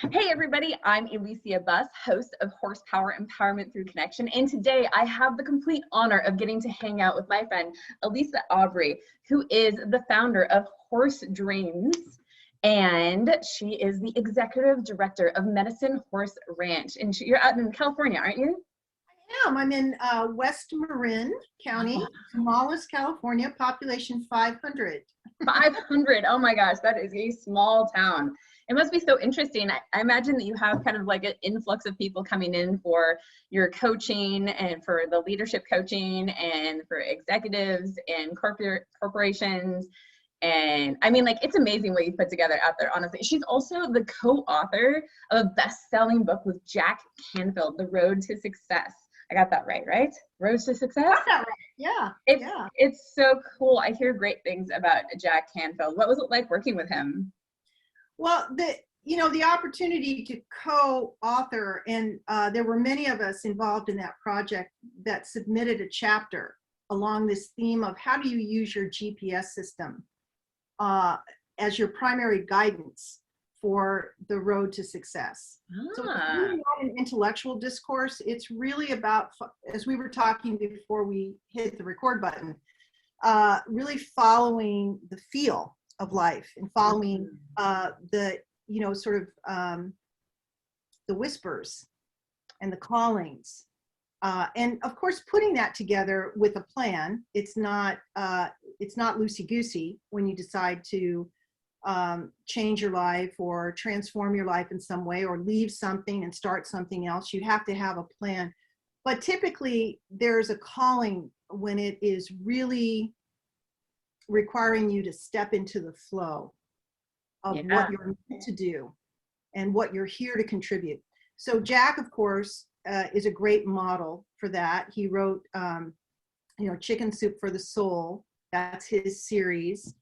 Hey everybody, I'm Elysia Buss, host of Horsepower Empowerment Through Connection, and today I have the complete honor of getting to hang out with my friend Alyssa Aubrey, who is the founder of Horse Dreams, and she is the executive director of Medicine Horse Ranch. And you're out in California, aren't you? I am. I'm in West Marin County, smallest California, population 500. 500. Oh my gosh, that is a small town. It must be so interesting. I imagine that you have kind of like an influx of people coming in for your coaching and for the leadership coaching and for executives and corporations. And I mean, like, it's amazing what you put together out there, honestly. She's also the co-author of a best-selling book with Jack Canfield, The Road to Success. I got that right? Road to Success? Got that right. Yeah. It's so cool. I hear great things about Jack Canfield. What was it like working with him? Well, the opportunity to co-author, and there were many of us involved in that project that submitted a chapter along this theme of how do you use your GPS system as your primary guidance for the road to success. So it's really not an intellectual discourse. It's really about, as we were talking before we hit the record button, really following the feel of life and following the whispers and the callings. And of course, putting that together with a plan. It's not loosey-goosey when you decide to change your life or transform your life in some way or leave something and start something else. You have to have a plan. But typically there's a calling when it is really requiring you to step into the flow of what you're meant to do and what you're here to contribute. So Jack, of course, is a great model for that. He wrote, Chicken Soup for the Soul. That's his series.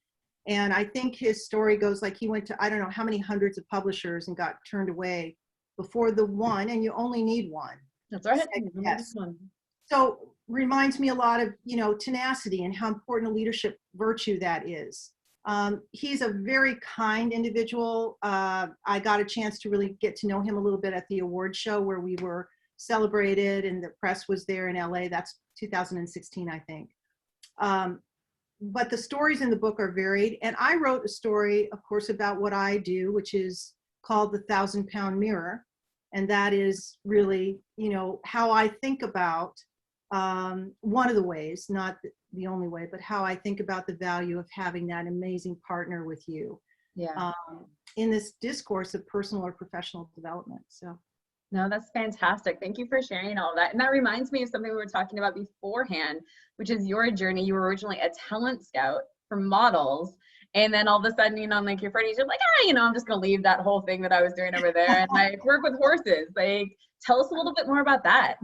And I think his story goes like he went to, I don't know how many hundreds of publishers and got turned away before the one, and you only need one. That's right. Yes. So reminds me a lot of, tenacity and how important a leadership virtue that is. He's a very kind individual. I got a chance to really get to know him a little bit at the award show where we were celebrated and the press was there in LA. That's 2016, I think. But the stories in the book are varied. And I wrote a story, of course, about what I do, which is called The 1,000-Pound Mirror. And that is really, how I think about one of the ways, not the only way, but how I think about the value of having that amazing partner with you in this discourse of personal or professional development. So. No, that's fantastic. Thank you for sharing all that. And that reminds me of something we were talking about beforehand, which is your journey. You were originally a talent scout for models. And then all of a sudden, like your friends, you're like, I'm just going to leave that whole thing that I was doing over there and like work with horses. Like, tell us a little bit more about that.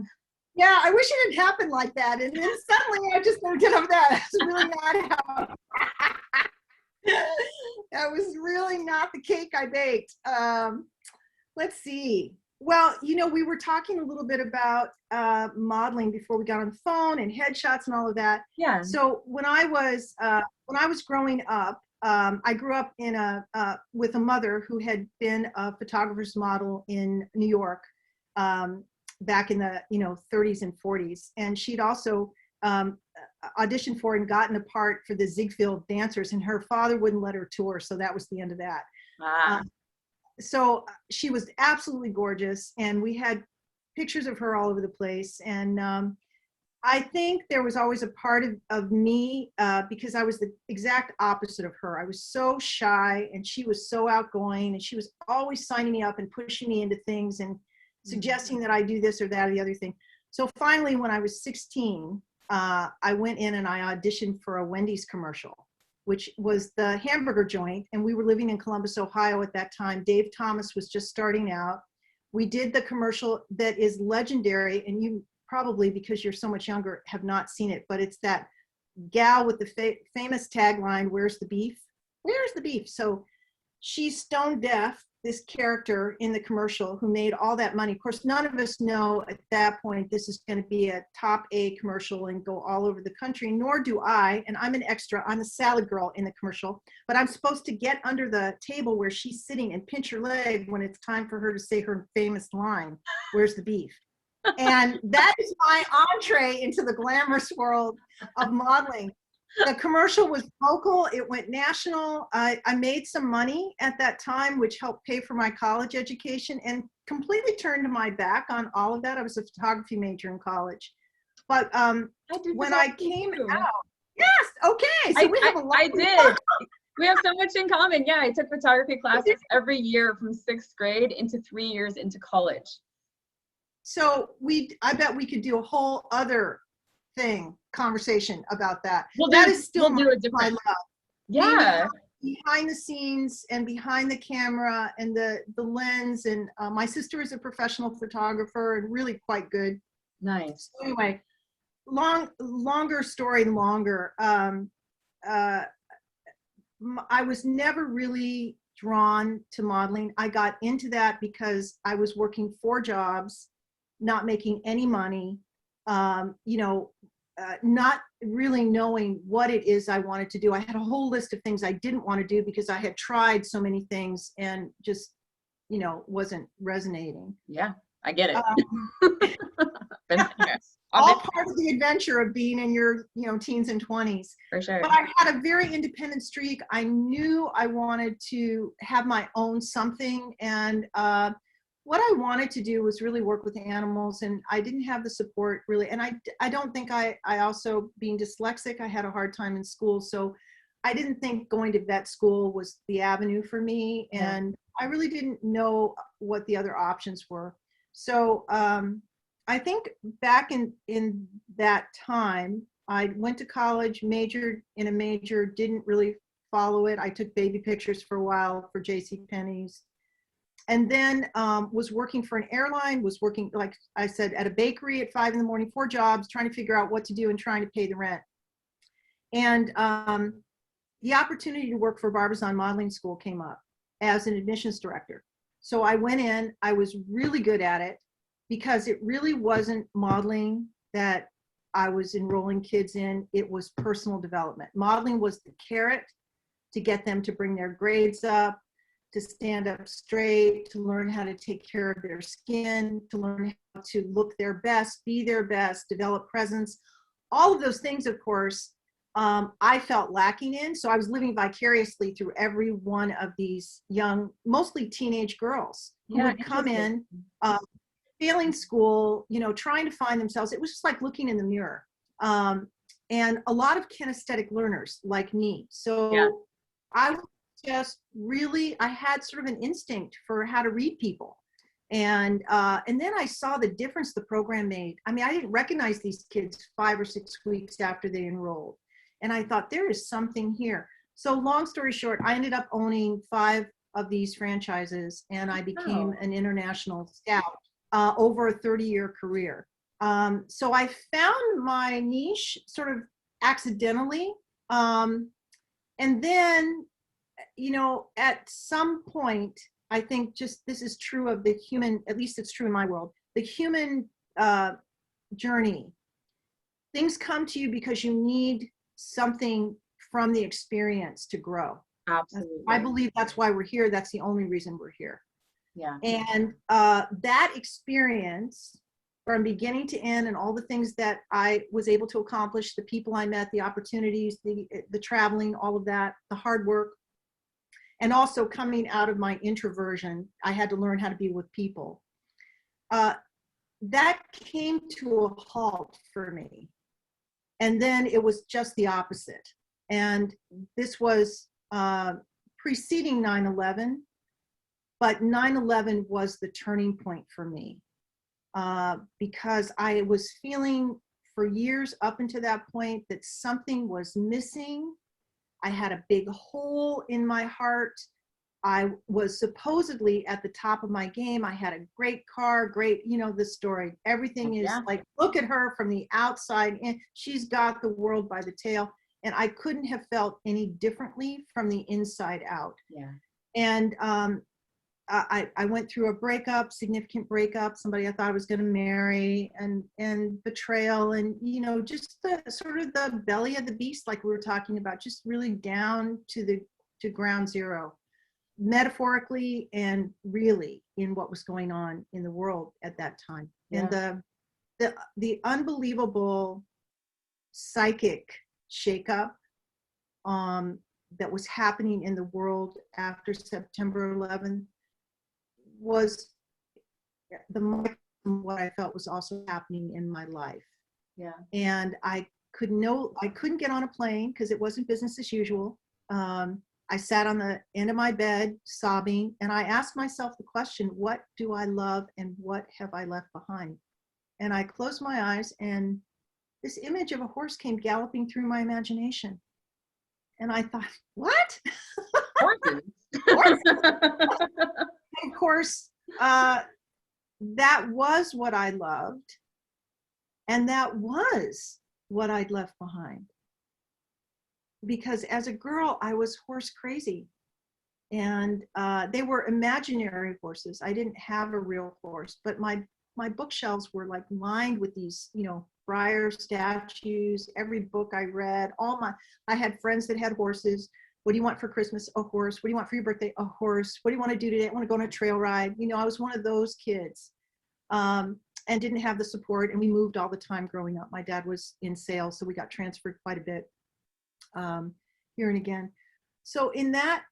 Yeah, I wish it had happened like that. And then suddenly I just moved over that. That's really not how. That was really not the cake I baked. Let's see. Well, we were talking a little bit about modeling before we got on the phone and headshots and all of that. Yeah. So when I was growing up, I grew up with a mother who had been a photographer's model in New York back in the 30s and 40s, and she'd also auditioned for and gotten a part for the Ziegfeld Dancers, and her father wouldn't let her tour, so that was the end of that. So she was absolutely gorgeous, and we had pictures of her all over the place. And I think there was always a part of me, because I was the exact opposite of her. I was so shy, and she was so outgoing, and she was always signing me up and pushing me into things and suggesting that I do this or that or the other thing. So finally, when I was 16, I went in and I auditioned for a Wendy's commercial, which was the hamburger joint. And we were living in Columbus, Ohio at that time. Dave Thomas was just starting out. We did the commercial that is legendary, and you probably, because you're so much younger, have not seen it, but it's that gal with the famous tagline, "Where's the beef? Where's the beef?" So she's stone deaf. this character in the commercial who made all that money. Of course, none of us know at that point this is going to be a top A commercial and go all over the country, nor do I. And I'm an extra. I'm a salad girl in the commercial, but I'm supposed to get under the table where she's sitting and pinch her leg when it's time for her to say her famous line, "Where's the beef?" And that is my entree into the glamorous world of modeling. The commercial was local. It went national. I made some money at that time, which helped pay for my college education, and completely turned my back on all of that. I was a photography major in college. But when I came out, yes, okay. So we have a lot. I did. We have so much in common. Yeah, I took photography classes every year from 6th grade into 3 years into college. So I bet we could do a whole other conversation about that. That is still my love. Yeah. Behind the scenes and behind the camera and the lens. And my sister is a professional photographer and really quite good. Nice. So anyway, longer story longer. I was never really drawn to modeling. I got into that because I was working 4 jobs, not making any money. Not really knowing what it is I wanted to do. I had a whole list of things I didn't want to do because I had tried so many things and just, wasn't resonating. Yeah, I get it. All part of the adventure of being in your, teens and 20s. For sure. But I had a very independent streak. I knew I wanted to have my own something. And what I wanted to do was really work with animals, and I didn't have the support really. And I don't think I also, being dyslexic, I had a hard time in school. So I didn't think going to vet school was the avenue for me. And I really didn't know what the other options were. So I think back in that time, I went to college, majored in a major, didn't really follow it. I took baby pictures for a while for JCPenney's. And then was working for an airline, was working, like I said, at a bakery at 5 in the morning, 4 jobs, trying to figure out what to do and trying to pay the rent. And the opportunity to work for Barbizon Modeling School came up as an admissions director. So I went in, I was really good at it because it really wasn't modeling that I was enrolling kids in. It was personal development. Modeling was the carrot to get them to bring their grades up, to stand up straight, to learn how to take care of their skin, to learn how to look their best, be their best, develop presence. All of those things, of course, I felt lacking in. So I was living vicariously through every one of these young, mostly teenage girls who would come in, failing school, trying to find themselves. It was just like looking in the mirror. And a lot of kinesthetic learners like me. So I had sort of an instinct for how to read people. And then I saw the difference the program made. I mean, I didn't recognize these kids 5 or 6 weeks after they enrolled. And I thought, there is something here. So long story short, I ended up owning 5 of these franchises, and I became an international scout over a 30-year career. So I found my niche sort of accidentally. And then, at some point, I think this is true of the human, at least it's true in my world, the human journey. Things come to you because you need something from the experience to grow. Absolutely. I believe that's why we're here. That's the only reason we're here. Yeah. And that experience from beginning to end and all the things that I was able to accomplish, the people I met, the opportunities, the traveling, all of that, the hard work, and also coming out of my introversion, I had to learn how to be with people. That came to a halt for me. And then it was just the opposite. And this was preceding 9/11, but 9/11 was the turning point for me because I was feeling for years up until that point that something was missing. I had a big hole in my heart. I was supposedly at the top of my game. I had a great car, the story. Everything is like, look at her from the outside in. She's got the world by the tail. And I couldn't have felt any differently from the inside out. Yeah. And I went through a breakup, significant breakup, somebody I thought I was going to marry, and betrayal, and, you know, just the sort of the belly of the beast, like we were talking about, just really down to ground zero, metaphorically and really in what was going on in the world at that time. Yeah. And the unbelievable psychic shakeup that was happening in the world after September 11th was what I felt was also happening in my life. Yeah. And I couldn't get on a plane because it wasn't business as usual. I sat on the end of my bed sobbing, and I asked myself the question, what do I love and what have I left behind? And I closed my eyes, and this image of a horse came galloping through my imagination. And I thought, what? Horses. Horses. Of course, that was what I loved. And that was what I'd left behind. Because as a girl, I was horse crazy. And they were imaginary horses. I didn't have a real horse, but my bookshelves were like lined with these, you know, Friar statues. Every book I read, I had friends that had horses. What do you want for Christmas? A horse. What do you want for your birthday? A horse. What do you want to do today? I want to go on a trail ride. You know, I was one of those kids, and didn't have the support. And we moved all the time growing up. My dad was in sales, so we got transferred quite a bit here and again. So in that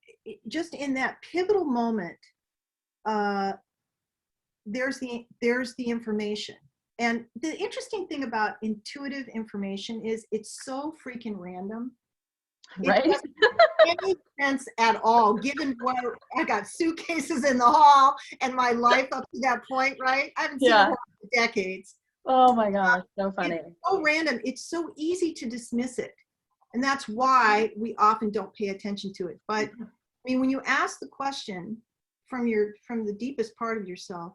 pivotal moment, there's the information. And the interesting thing about intuitive information is it's so freaking random. Right? It doesn't make any sense at all, given what I got suitcases in the hall and my life up to that point, right? I haven't seen a horse in decades. Oh my gosh, so funny. It's so random. It's so easy to dismiss it. And that's why we often don't pay attention to it. But I mean, when you ask the question from the deepest part of yourself,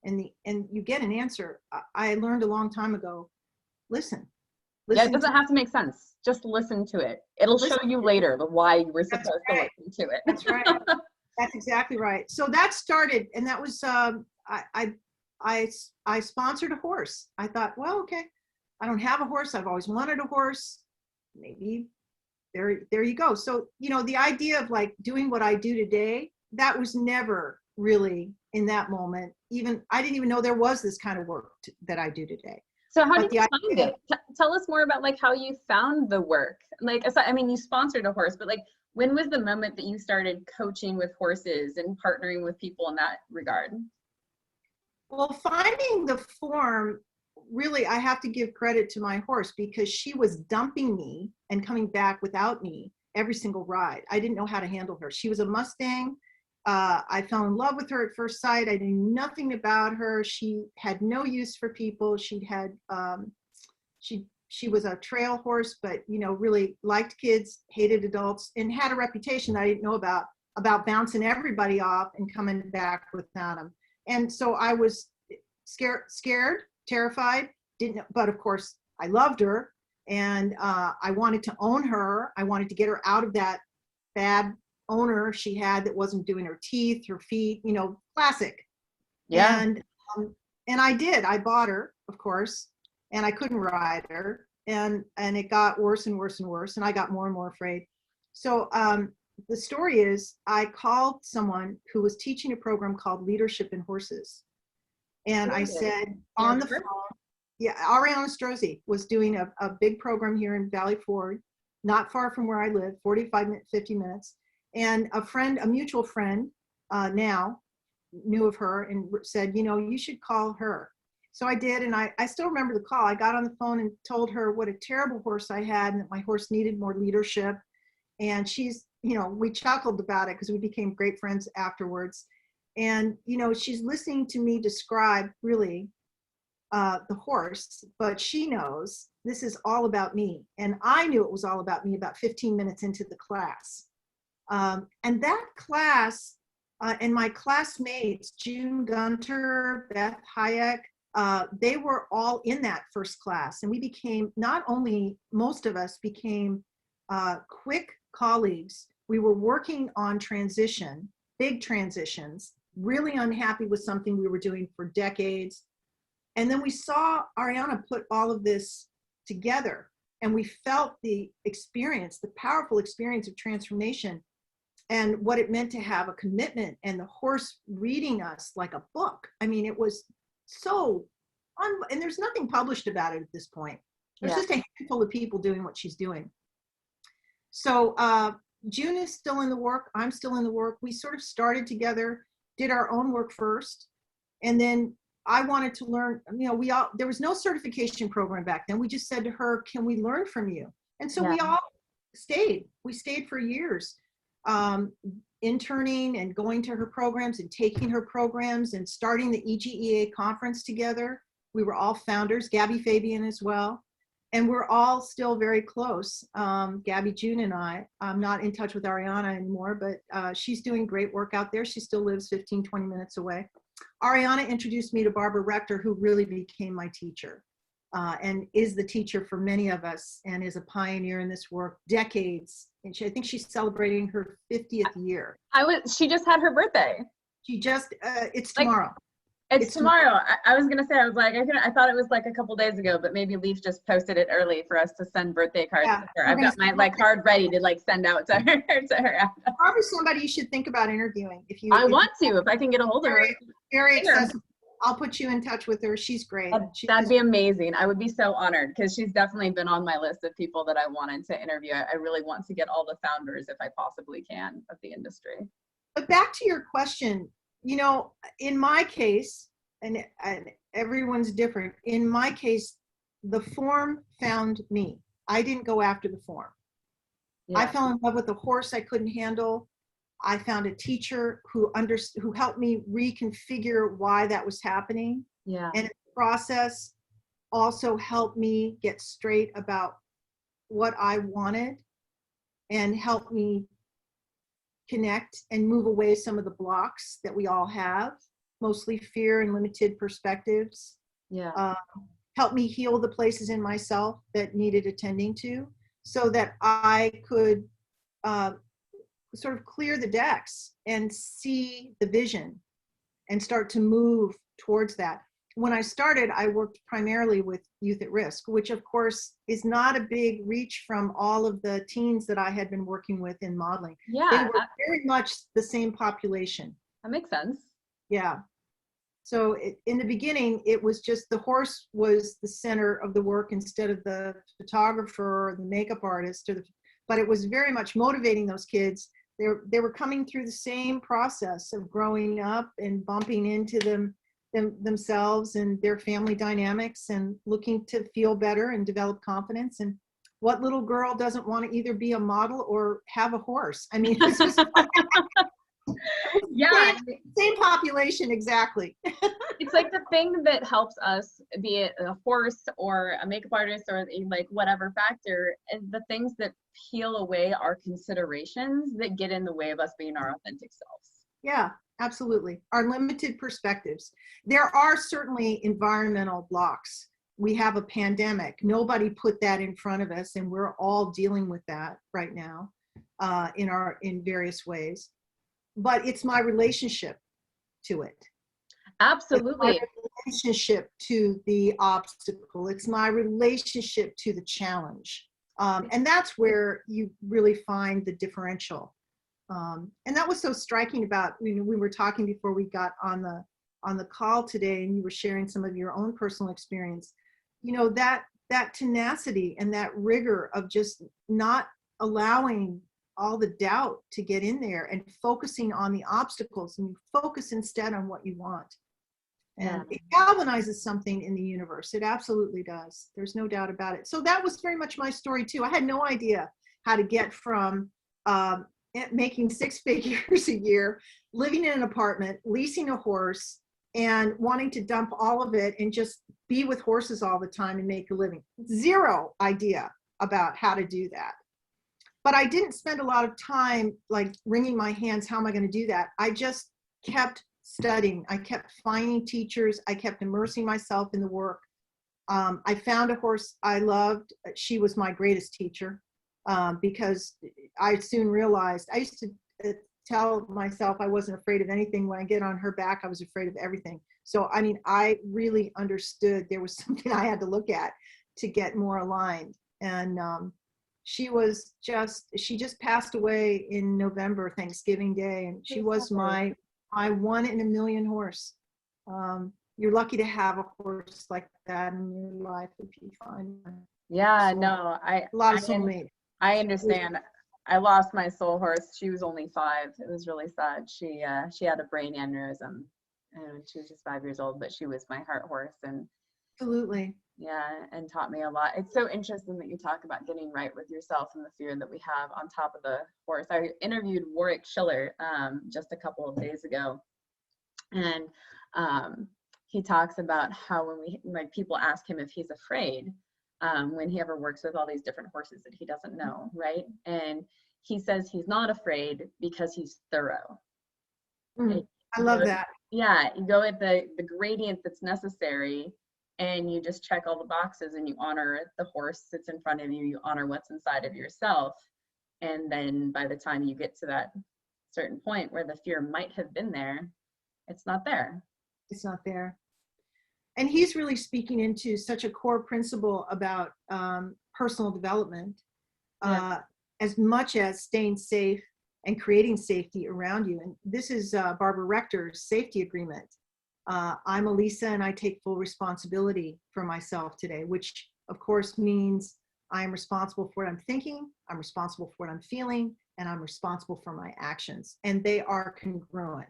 and you get an answer, I learned a long time ago, listen. Yeah, it doesn't have to make sense. Just listen to it. It'll show you later the why you were supposed to listen to it. That's right. That's exactly right. So that started, and that was, I sponsored a horse. I thought, well, okay, I don't have a horse. I've always wanted a horse. Maybe there you go. So, you know, the idea of like doing what I do today, that was never really in that moment. I didn't even know there was this kind of work that I do today. So how did you find it? Tell us more about like how you found the work. Like, I mean, you sponsored a horse, but like, when was the moment that you started coaching with horses and partnering with people in that regard? Well, finding the form, really, I have to give credit to my horse, because she was dumping me and coming back without me every single ride. I didn't know how to handle her. She was a Mustang. I fell in love with her at first sight. I knew nothing about her. She had no use for people. She was a trail horse, but, you know, really liked kids, hated adults, and had a reputation that I didn't know about bouncing everybody off and coming back without them. And so I was scared, terrified, but of course I loved her, and I wanted to own her. I wanted to get her out of that bad owner she had that wasn't doing her teeth, her feet, you know, classic. Yeah. And I did. I bought her, of course, and I couldn't ride her, and it got worse and worse and worse, and I got more and more afraid. So the story is, I called someone who was teaching a program called Leadership in Horses, and I said on the phone, yeah, Ariana Strozzi was doing a big program here in Valley Forge, not far from where I live, 50 minutes. And a mutual friend now knew of her and said, you know, you should call her. So I did, and I still remember the call. I got on the phone and told her what a terrible horse I had, and that my horse needed more leadership. And she's, you know, we chuckled about it because we became great friends afterwards. And, you know, she's listening to me describe really the horse, but she knows this is all about me. And I knew it was all about me about 15 minutes into the class. And that class, and my classmates, June Gunter, Beth Hayek, they were all in that first class. And we became, not only, most of us became quick colleagues. We were working on transition, big transitions, really unhappy with something we were doing for decades. And then we saw Ariana put all of this together, and we felt the experience, the powerful experience of transformation, and what it meant to have a commitment, and the horse reading us like a book. I mean, it was so, and there's nothing published about it at this point. There's just a handful of people doing what she's doing. So June is still in the work. I'm still in the work. We sort of started together, did our own work first. And then I wanted to learn, you know, there was no certification program back then. We just said to her, can we learn from you? And so we all stayed. We stayed for years, interning and going to her programs and taking her programs and starting the EGEA conference together. We were all founders, Gabby Fabian as well. And we're all still very close. Gabby, June, and I'm not in touch with Ariana anymore, but she's doing great work out there. She still lives 15, 20 minutes away. Ariana introduced me to Barbara Rector, who really became my teacher and is the teacher for many of us and is a pioneer in this work, decades. And I think she's celebrating her 50th year. She just had her birthday. She just, it's tomorrow. It's tomorrow. I was gonna say, I was like, I thought it was like a couple days ago, but maybe Leaf just posted it early for us to send birthday cards to her. I've got my card ready to send out to her. Probably somebody you should think about interviewing if you. If I can get a hold of her. Very accessible. I'll put you in touch with her. She's great. That'd be amazing. I would be so honored, because she's definitely been on my list of people that I wanted to interview. I really want to get all the founders, if I possibly can, of the industry. But back to your question, you know, in my case, and everyone's different, in my case, the form found me. I didn't go after the form. I fell in love with a horse I couldn't handle. I found a teacher who helped me reconfigure why that was happening. And in the process also helped me get straight about what I wanted and helped me connect and move away some of the blocks that we all have, mostly fear and limited perspectives. Help me heal the places in myself that needed attending to, so that I could sort of clear the decks and see the vision and start to move towards that. When I started, I worked primarily with youth at risk, which of course is not a big reach from all of the teens that I had been working with in modeling. They were very much the same population. That makes sense. So in the beginning, it was just the horse was the center of the work instead of the photographer or the makeup artist, but it was very much motivating those kids. They were coming through the same process of growing up and bumping into themselves and their family dynamics and looking to feel better and develop confidence. And what little girl doesn't want to either be a model or have a horse? I mean, it's just same population, exactly. It's like the thing that helps us, be it a horse or a makeup artist or like whatever factor, is the things that peel away our considerations that get in the way of us being our authentic selves. Yeah, absolutely. Our limited perspectives. There are certainly environmental blocks. We have a pandemic. Nobody put that in front of us, and we're all dealing with that right now in various ways. But it's my relationship to it. Absolutely. It's my relationship to the obstacle. It's my relationship to the challenge. And that's where you really find the differential. And that was so striking about, we were talking before we got on the call today, and you were sharing some of your own personal experience. You know, that tenacity and that rigor of just not allowing all the doubt to get in there and focusing on the obstacles, and you focus instead on what you want. And it galvanizes something in the universe. It absolutely does. There's no doubt about it. So that was very much my story too. I had no idea how to get from making 6 figures a year, living in an apartment, leasing a horse, and wanting to dump all of it and just be with horses all the time and make a living. Zero idea about how to do that. But I didn't spend a lot of time like wringing my hands, how am I going to do that? I just kept studying. I kept finding teachers. I kept immersing myself in the work. I found a horse I loved. She was my greatest teacher because I soon realized, I used to tell myself I wasn't afraid of anything. When I get on her back, I was afraid of everything. So, I mean, I really understood there was something I had to look at to get more aligned. And she just passed away in November, Thanksgiving Day. And she was my 1 in a million horse. You're lucky to have a horse like that in your life if you find one. Yeah, So, no, a lot of soulmate. I understand. I lost my soul horse. She was only 5. It was really sad. She had a brain aneurysm, and she was just 5 years old, but she was my heart horse, and Absolutely. yeah, and taught me a lot. It's so interesting that you talk about getting right with yourself and the fear that we have on top of the horse. I interviewed Warwick Schiller just a couple of days ago, and he talks about how when people ask him if he's afraid, when he ever works with all these different horses that he doesn't know, right? And he says he's not afraid because he's thorough. I love that. Yeah, you go at the gradient that's necessary, and you just check all the boxes, and you honor the horse that's in front of you, you honor what's inside of yourself. And then by the time you get to that certain point where the fear might have been there, it's not there. It's not there. And he's really speaking into such a core principle about personal development, as much as staying safe and creating safety around you. And this is Barbara Rector's safety agreement. I'm Elysia, and I take full responsibility for myself today, which of course means I am responsible for what I'm thinking, I'm responsible for what I'm feeling, and I'm responsible for my actions. And they are congruent.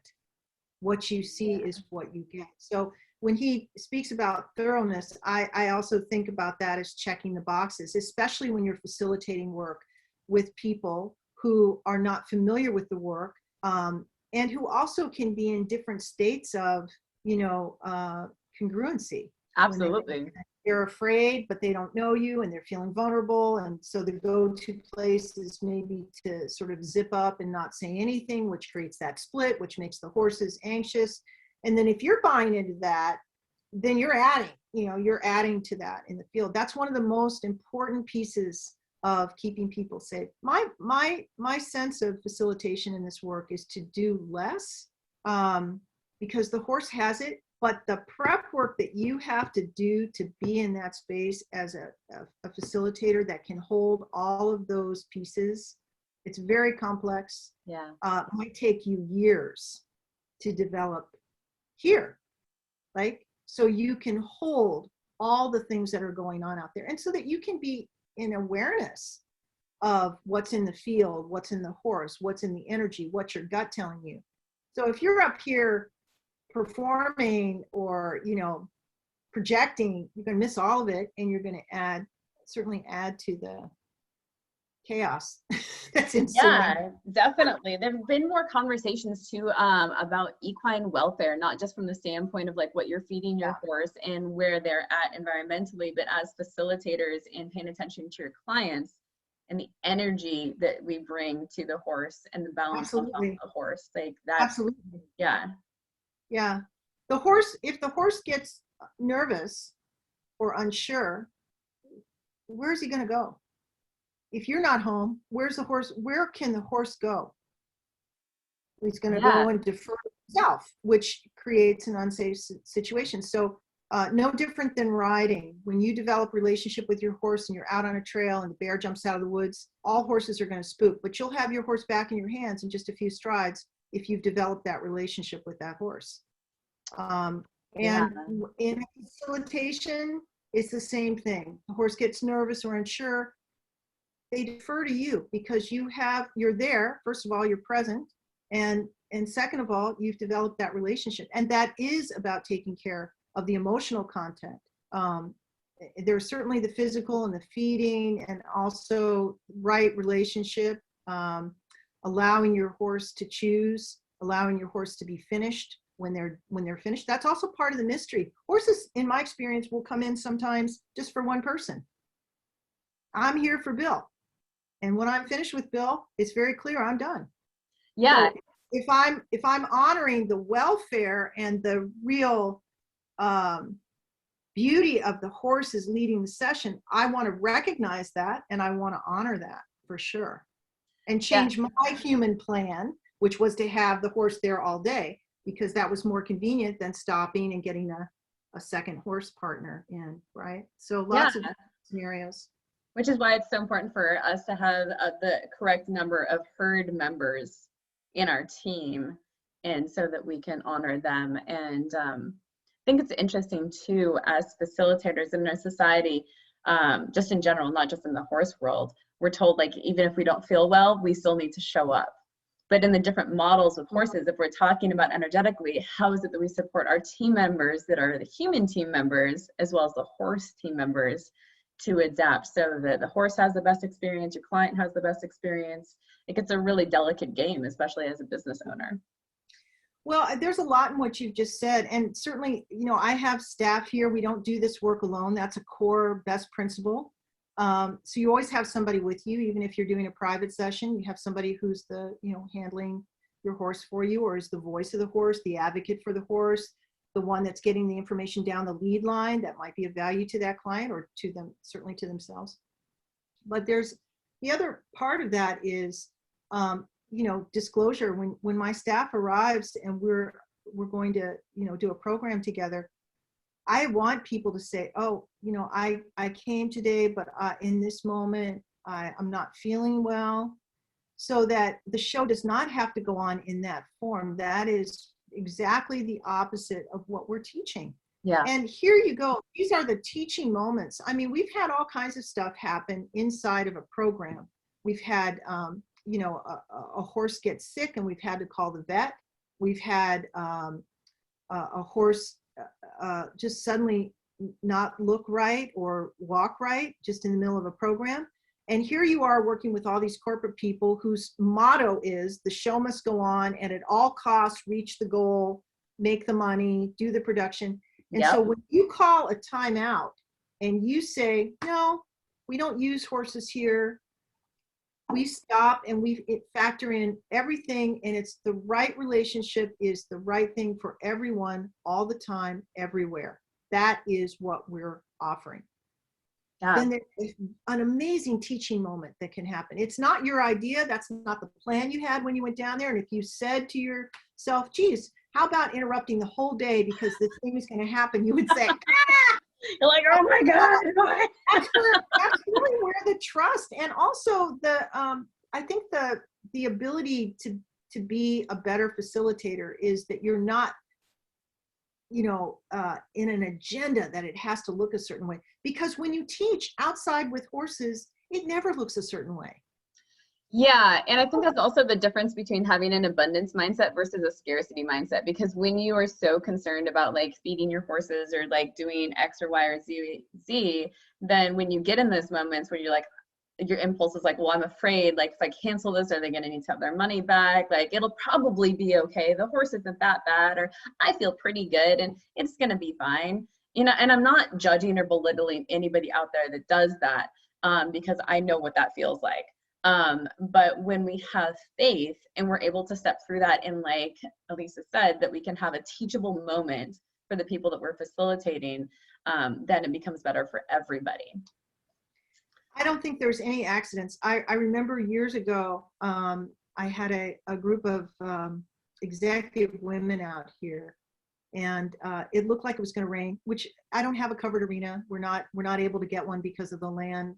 What you see is what you get. So when he speaks about thoroughness, I also think about that as checking the boxes, especially when you're facilitating work with people who are not familiar with the work, and who also can be in different states of, congruency. Absolutely. They're afraid, but they don't know you, and they're feeling vulnerable. And so the go-to place is maybe to sort of zip up and not say anything, which creates that split, which makes the horses anxious. And then if you're buying into that, then you're adding to that in the field. That's one of the most important pieces of keeping people safe. My sense of facilitation in this work is to do less, because the horse has it, but the prep work that you have to do to be in that space as a facilitator that can hold all of those pieces, it's very complex. Yeah. Might take you years to develop here, right? So you can hold all the things that are going on out there, and so that you can be in awareness of what's in the field, what's in the horse, what's in the energy, what's your gut telling you. So if you're up here performing or projecting, you're going to miss all of it, and you're going to certainly add to the chaos that's ensuing. Yeah, definitely. There have been more conversations too about equine welfare, not just from the standpoint of like what you're feeding your horse and where they're at environmentally, but as facilitators and paying attention to your clients and the energy that we bring to the horse and the balance of the horse. Like that. Absolutely. Yeah. Yeah. If the horse gets nervous or unsure, where's he going to go? If you're not home, where can the horse go? He's going to go and defer himself, which creates an unsafe situation. So no different than riding. When you develop relationship with your horse and you're out on a trail and the bear jumps out of the woods, all horses are going to spook, but you'll have your horse back in your hands in just a few strides if you've developed that relationship with that horse. And in facilitation, it's the same thing. The horse gets nervous or unsure, they defer to you because you're there. First of all, you're present. And second of all, you've developed that relationship. And that is about taking care of the emotional content. There's certainly the physical and the feeding, and also right relationship, allowing your horse to choose, allowing your horse to be finished when they're finished. That's also part of the mystery. Horses, in my experience, will come in sometimes just for one person. I'm here for Bill. And when I'm finished with Bill, it's very clear I'm done. Yeah. So if I'm honoring the welfare and the real beauty of the horses leading the session, I want to recognize that, and I want to honor that for sure, and change my human plan which was to have the horse there all day, because that was more convenient than stopping and getting a second horse partner in, right? So lots of scenarios. Which is why it's so important for us to have the correct number of herd members in our team, and so that we can honor them. And I think it's interesting too, as facilitators in our society, just in general, not just in the horse world, we're told like, even if we don't feel well, we still need to show up. But in the different models with horses, if we're talking about energetically, how is it that we support our team members that are the human team members, as well as the horse team members, to adapt so that the horse has the best experience, your client has the best experience? It gets a really delicate game, especially as a business owner. Well, there's a lot in what you've just said. And certainly, you know, I have staff here. We don't do this work alone. That's a core best principle. So you always have somebody with you, even if you're doing a private session, you have somebody who's the, you know, handling your horse for you, or is the voice of the horse, the advocate for the horse, the one that's getting the information down the lead line that might be of value to that client, or to them, certainly to themselves. But there's the other part of that is, you know, disclosure. When my staff arrives and we're going to, you know, do a program together, I want people to say, oh, you know, I came today, but in this moment, I'm not feeling well, so that the show does not have to go on in that form. That is exactly the opposite of what we're teaching. Yeah. And here you go. These are the teaching moments. I mean, we've had all kinds of stuff happen inside of a program. We've had, you know, a horse get sick and we've had to call the vet. We've had a horse just suddenly not look right or walk right just in the middle of a program. And here you are working with all these corporate people whose motto is the show must go on and at all costs reach the goal, make the money, do the production. And so when you call a timeout and you say, no, we don't use horses here, we stop and we factor in everything, and it's the right relationship, is the right thing for everyone all the time, everywhere. That is what we're offering. Yeah. Then there's an amazing teaching moment that can happen. It's not your idea. That's not the plan you had when you went down there. And if you said to yourself, geez, how about interrupting the whole day because this thing is going to happen, you would say, ah! You're like, oh my God. That's really where the trust, and also the, I think the ability to be a better facilitator is that you're not, you know, in an agenda that it has to look a certain way. Because when you teach outside with horses, it never looks a certain way. Yeah, and I think that's also the difference between having an abundance mindset versus a scarcity mindset. Because when you are so concerned about like feeding your horses or like doing X or Y or Z, then when you get in those moments where you're like, your impulse is like, well, I'm afraid, like, if I cancel this, are they going to need to have their money back? Like, it'll probably be okay. The horse isn't that bad, or I feel pretty good and it's going to be fine. You know, and I'm not judging or belittling anybody out there that does that, because I know what that feels like. But when we have faith and we're able to step through that, and like Alyssa said, that we can have a teachable moment for the people that we're facilitating, then it becomes better for everybody. I don't think there's any accidents. I remember years ago, I had a group of executive women out here, and it looked like it was going to rain, which I don't have a covered arena. We're not able to get one because of the land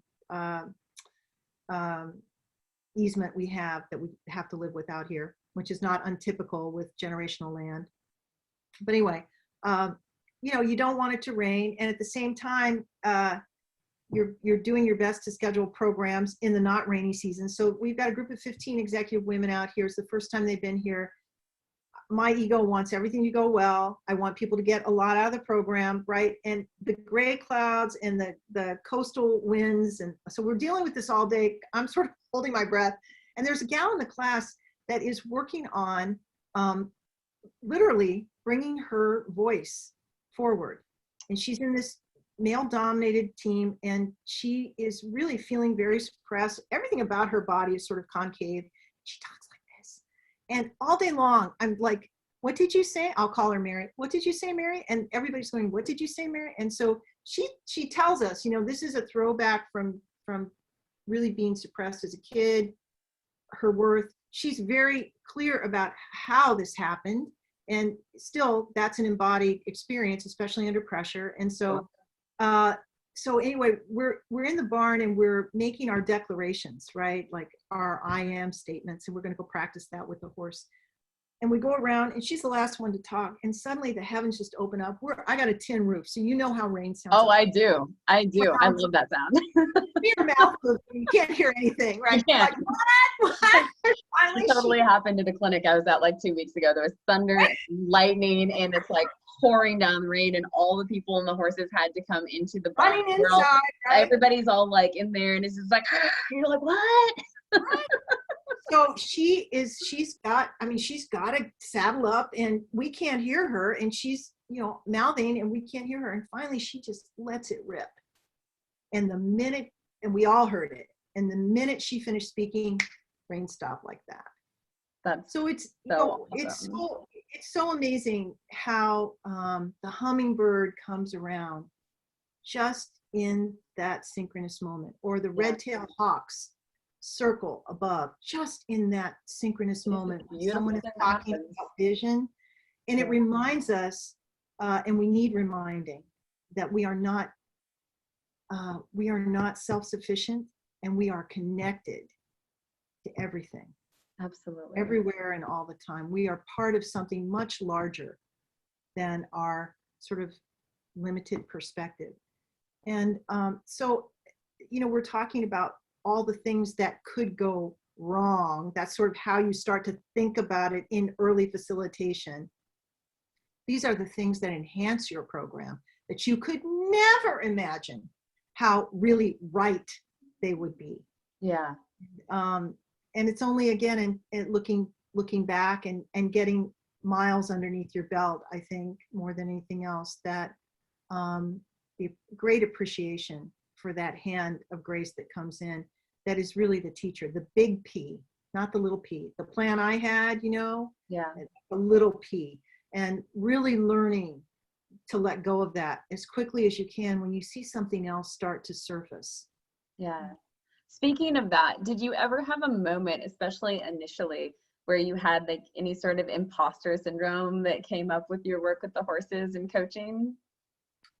easement we have that we have to live with out here, which is not untypical with generational land. But anyway, you know, you don't want it to rain, and at the same time, you're doing your best to schedule programs in the not rainy season. So we've got a group of 15 executive women out here. It's the first time they've been here. My ego wants everything to go well. I want people to get a lot out of the program, right? And the gray clouds and the coastal winds. And so we're dealing with this all day. I'm sort of holding my breath. And there's a gal in the class that is working on literally bringing her voice forward. And she's in this male-dominated team, and she is really feeling very suppressed. Everything about her body is sort of concave. She talks like this. And all day long, I'm like, what did you say? I'll call her Mary. What did you say, Mary? And everybody's going, what did you say, Mary? And so she tells us, you know, this is a throwback from really being suppressed as a kid, her worth. She's very clear about how this happened. And still, that's an embodied experience, especially under pressure. And so, so anyway, we're in the barn and we're making our declarations, right? Like our I am statements, and we're going to go practice that with the horse. And we go around, and she's the last one to talk. And suddenly the heavens just open up. I got a tin roof, so you know how rain sounds. Oh, I do. I love that sound. Your mouth moves, you can't hear anything, right? You can't. Like, what? Finally, It totally happened at a clinic I was at like 2 weeks ago. There was thunder, lightning, and it's like pouring down rain, and all the people and the horses had to come into the barn. running inside, right? Everybody's all like in there, and it's just like, you're like, what? So she's got to saddle up, and we can't hear her, and she's, mouthing, and we can't hear her. And finally she just lets it rip. And we all heard it. And the minute she finished speaking, rain stopped like that. So it's, awesome. it's so amazing how the hummingbird comes around just in that synchronous moment, or the red-tailed hawks circle above just in that synchronous moment. Someone is talking about vision, and it reminds us, and we need reminding, that we are not self-sufficient, and we are connected to everything. Absolutely. Everywhere and all the time. We are part of something much larger than our sort of limited perspective. And so, we're talking about all the things that could go wrong. That's sort of how you start to think about it in early facilitation. These are the things that enhance your program that you could never imagine how really right they would be. Yeah. And it's only, again, in looking back and getting miles underneath your belt, I think, more than anything else, that the great appreciation for that hand of grace that comes in, that is really the teacher, the big P, not the little p. The plan I had, Yeah. the little p, and really learning to let go of that as quickly as you can when you see something else start to surface. Yeah. Speaking of that, did you ever have a moment, especially initially, where you had like any sort of imposter syndrome that came up with your work with the horses and coaching?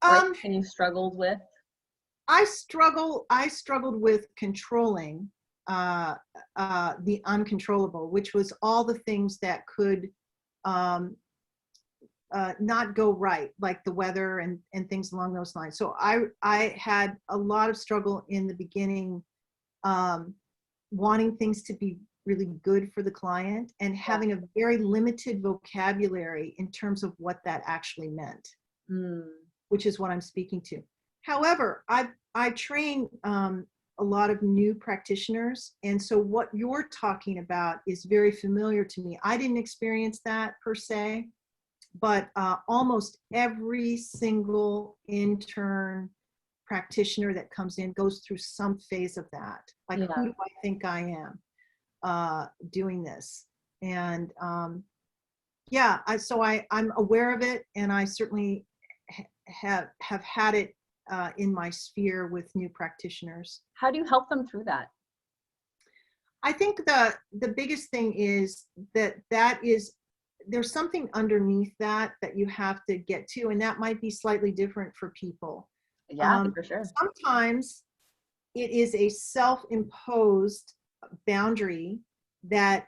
Or anything you struggled with? I struggled with controlling the uncontrollable, which was all the things that could not go right, like the weather and things along those lines. So I had a lot of struggle in the beginning, wanting things to be really good for the client, and having a very limited vocabulary in terms of what that actually meant, which is what I'm speaking to. However, I train a lot of new practitioners, and so what you're talking about is very familiar to me. I didn't experience that per se, but almost every single intern practitioner that comes in goes through some phase of that. Like, who do I think I am doing this? And so I'm aware of it, and I certainly have had it in my sphere with new practitioners. How do you help them through that? I think the biggest thing is that there's something underneath that you have to get to, and that might be slightly different for people. Yeah, for sure. Sometimes it is a self-imposed boundary that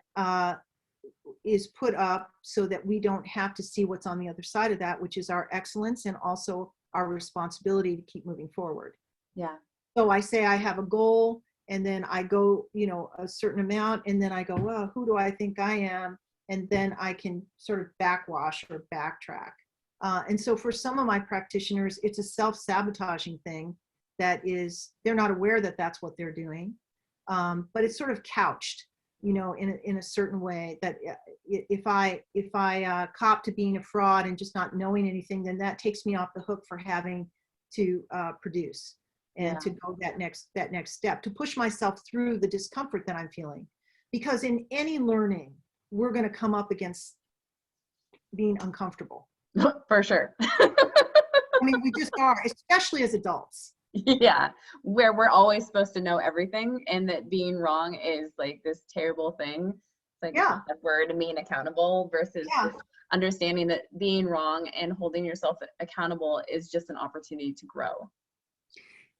is put up so that we don't have to see what's on the other side of that, which is our excellence and also our responsibility to keep moving forward. Yeah. So I say I have a goal, and then I go, a certain amount, and then I go, well, who do I think I am? And then I can sort of backwash or backtrack. And so for some of my practitioners, it's a self-sabotaging thing that is, they're not aware that that's what they're doing. But it's sort of couched, in a certain way, that if I cop to being a fraud and just not knowing anything, then that takes me off the hook for having to produce and to go that next step, to push myself through the discomfort that I'm feeling. Because in any learning, we're going to come up against being uncomfortable. For sure. I mean, we just are, especially as adults. Yeah, where we're always supposed to know everything, and that being wrong is like this terrible thing. like Yeah. that word, being accountable, versus Yeah. just understanding that being wrong and holding yourself accountable is just an opportunity to grow.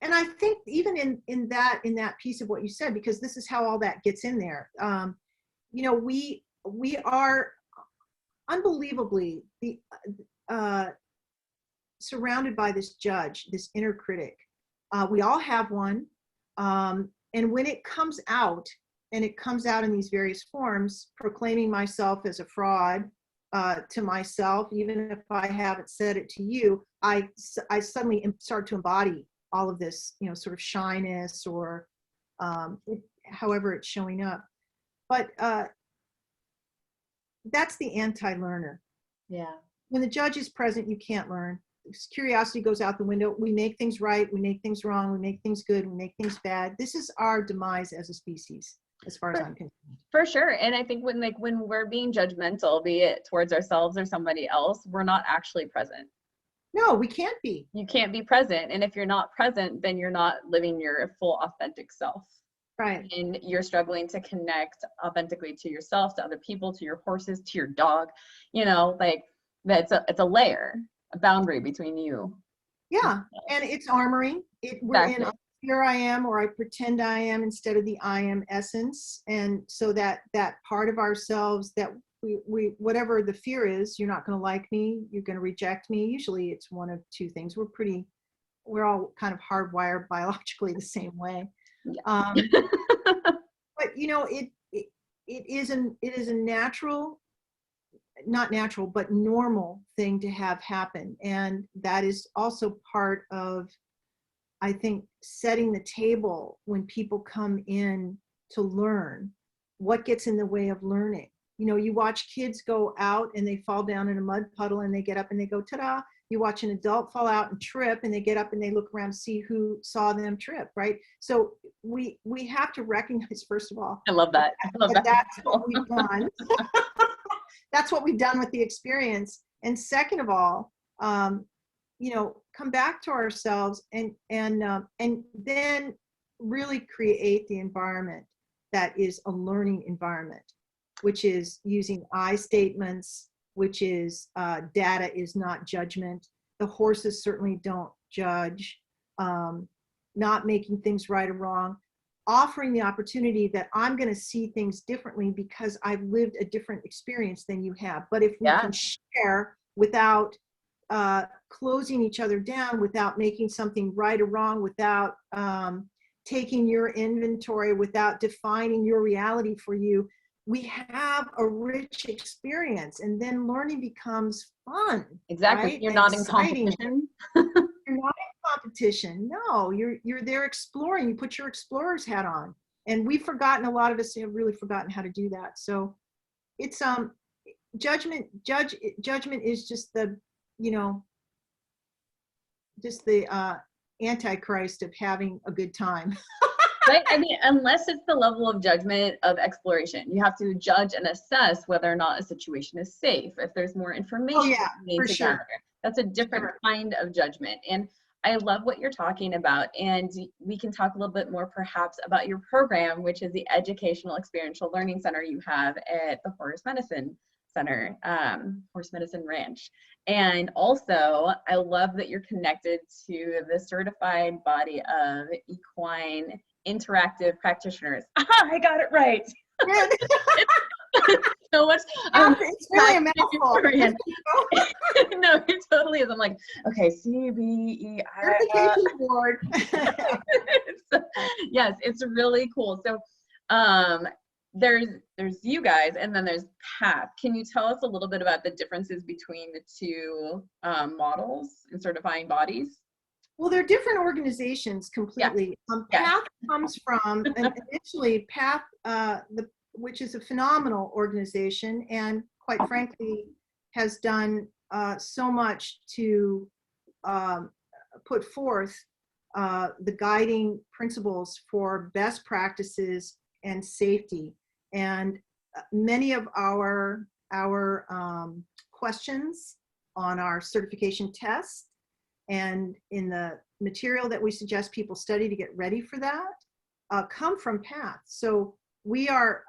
And I think even in that piece of what you said, because this is how all that gets in there. We are unbelievably surrounded by this judge, this inner critic. We all have one. And when it comes out, and it comes out in these various forms, proclaiming myself as a fraud to myself, even if I haven't said it to you, I suddenly start to embody all of this, sort of shyness, or however it's showing up. But that's the anti-learner. Yeah. When the judge is present, you can't learn. Curiosity goes out the window. We make things right, we make things wrong, we make things good, we make things bad. This is our demise as a species, as far as I'm concerned. For sure. And I think when we're being judgmental, be it towards ourselves or somebody else, we're not actually present. No, we can't be. You can't be present. And if you're not present, then you're not living your full authentic self. Right. And you're struggling to connect authentically to yourself, to other people, to your horses, to your dog. It's a layer, a boundary between you. Yeah. And it's armoring. We're in here I am, or I pretend I am, instead of the I am essence. And so that part of ourselves that we whatever the fear is, you're not going to like me, you're going to reject me. Usually it's one of two things. We're all kind of hardwired biologically the same way. Yeah. But it is a natural, not natural, but normal thing to have happen. And that is also part of, I think, setting the table when people come in to learn. What gets in the way of learning? You watch kids go out and they fall down in a mud puddle and they get up and they go, ta-da. You watch an adult fall out and trip and they get up and they look around to see who saw them trip, right? So we have to recognize, first of all, I love that. That's what we've done. That's what we've done with the experience. And second of all, come back to ourselves and then really create the environment that is a learning environment, which is using I statements, which is data is not judgment. The horses certainly don't judge, not making things right or wrong, offering the opportunity that I'm going to see things differently because I've lived a different experience than you have. But if we can share without closing each other down, without making something right or wrong, without taking your inventory, without defining your reality for you, we have a rich experience, and then learning becomes fun. Exactly. Right? You're not exciting. in competition. You're not in competition. No, you're there exploring. You put your explorer's hat on, and we've forgotten. A lot of us have really forgotten how to do that. So, it's judgment is just the antichrist of having a good time. Right? I mean, unless it's the level of judgment of exploration, you have to judge and assess whether or not a situation is safe. If there's more information you need to gather, that's a different kind of judgment. And I love what you're talking about. And we can talk a little bit more perhaps about your program, which is the Educational Experiential Learning Center you have at the Horse Medicine Center, Horse Medicine Ranch. And also, I love that you're connected to the certified body of equine interactive practitioners. Aha, I got it right. So much. It's really a mouthful. No, it totally is. I'm like, okay, CBEIP. Certification board. Yes, it's really cool. So there's you guys, and then there's PATH. Can you tell us a little bit about the differences between the two models and certifying bodies? Well, they're different organizations completely. PATH comes from, and initially PATH, which is a phenomenal organization, and quite frankly, has done so much to put forth the guiding principles for best practices and safety. And many of our questions on our certification test and in the material that we suggest people study to get ready for that come from PATH. So we are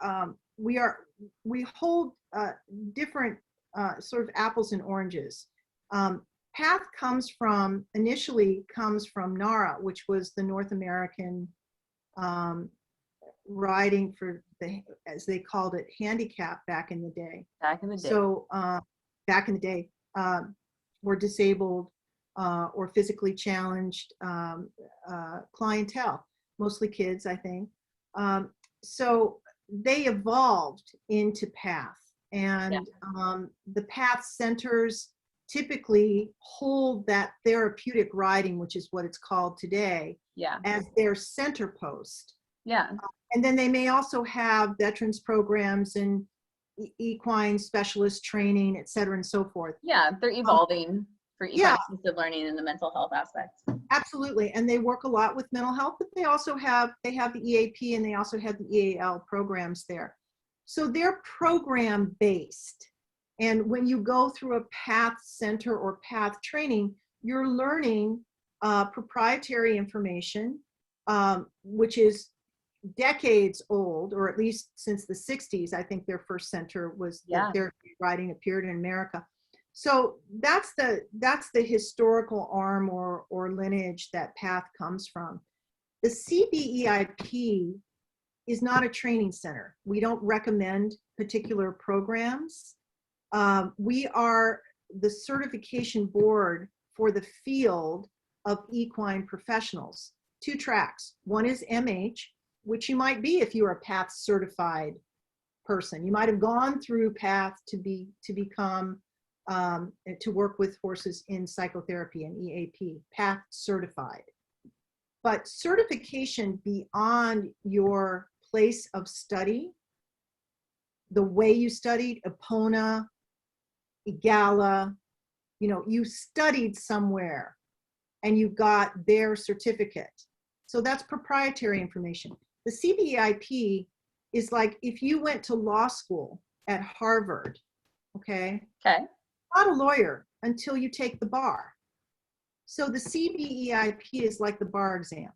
we hold different sort of apples and oranges. PATH initially comes from NARA, which was the North American riding for the, as they called it, handicap back in the day. Back in the day. So back in the day, were disabled or physically challenged clientele, mostly kids, I think. So they evolved into PATH, and the PATH centers typically hold that therapeutic riding, which is what it's called today, as their center post. And then they may also have veterans programs and equine specialist training, et cetera, and so forth. They're evolving for equine assisted learning and the mental health aspects. Absolutely, and they work a lot with mental health, but they also have the EAP, and they also have the EAL programs there. So they're program based. And when you go through a PATH center or PATH training, you're learning proprietary information, which is decades old, or at least since the 60s. I think their first center was the therapy riding appeared in America. So that's the historical arm or lineage that PATH comes from. The CBEIP is not a training center. We don't recommend particular programs. We are the certification board for the field of equine professionals. 2 tracks. One is MH, which you might be if you're a PATH certified person. You might have gone through PATH to become to work with horses in psychotherapy and EAP, PATH certified. But certification beyond your place of study, the way you studied, Epona, EGALA, you studied somewhere and you got their certificate. So that's proprietary information. The CBEIP is like if you went to law school at Harvard, okay? Not a lawyer until you take the bar. So the CBEIP is like the bar exam.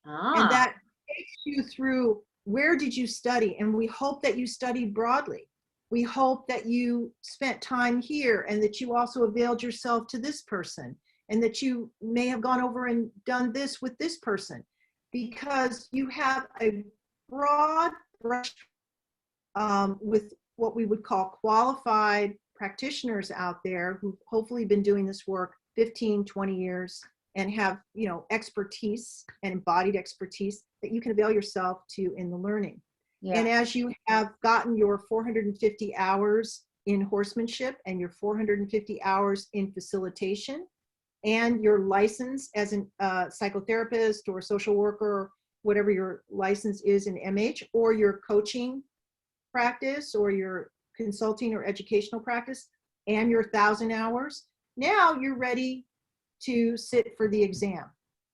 And that takes you through where did you study? And we hope that you studied broadly. We hope that you spent time here and that you also availed yourself to this person and that you may have gone over and done this with this person, because you have a broad brush with what we would call qualified practitioners out there who've hopefully been doing this work 15, 20 years and have, expertise and embodied expertise that you can avail yourself to in the learning. And as you have gotten your 450 hours in horsemanship and your 450 hours in facilitation and your license as a psychotherapist or social worker, whatever your license is in MH, or your coaching practice or your consulting or educational practice, and your 1,000 hours, now you're ready to sit for the exam.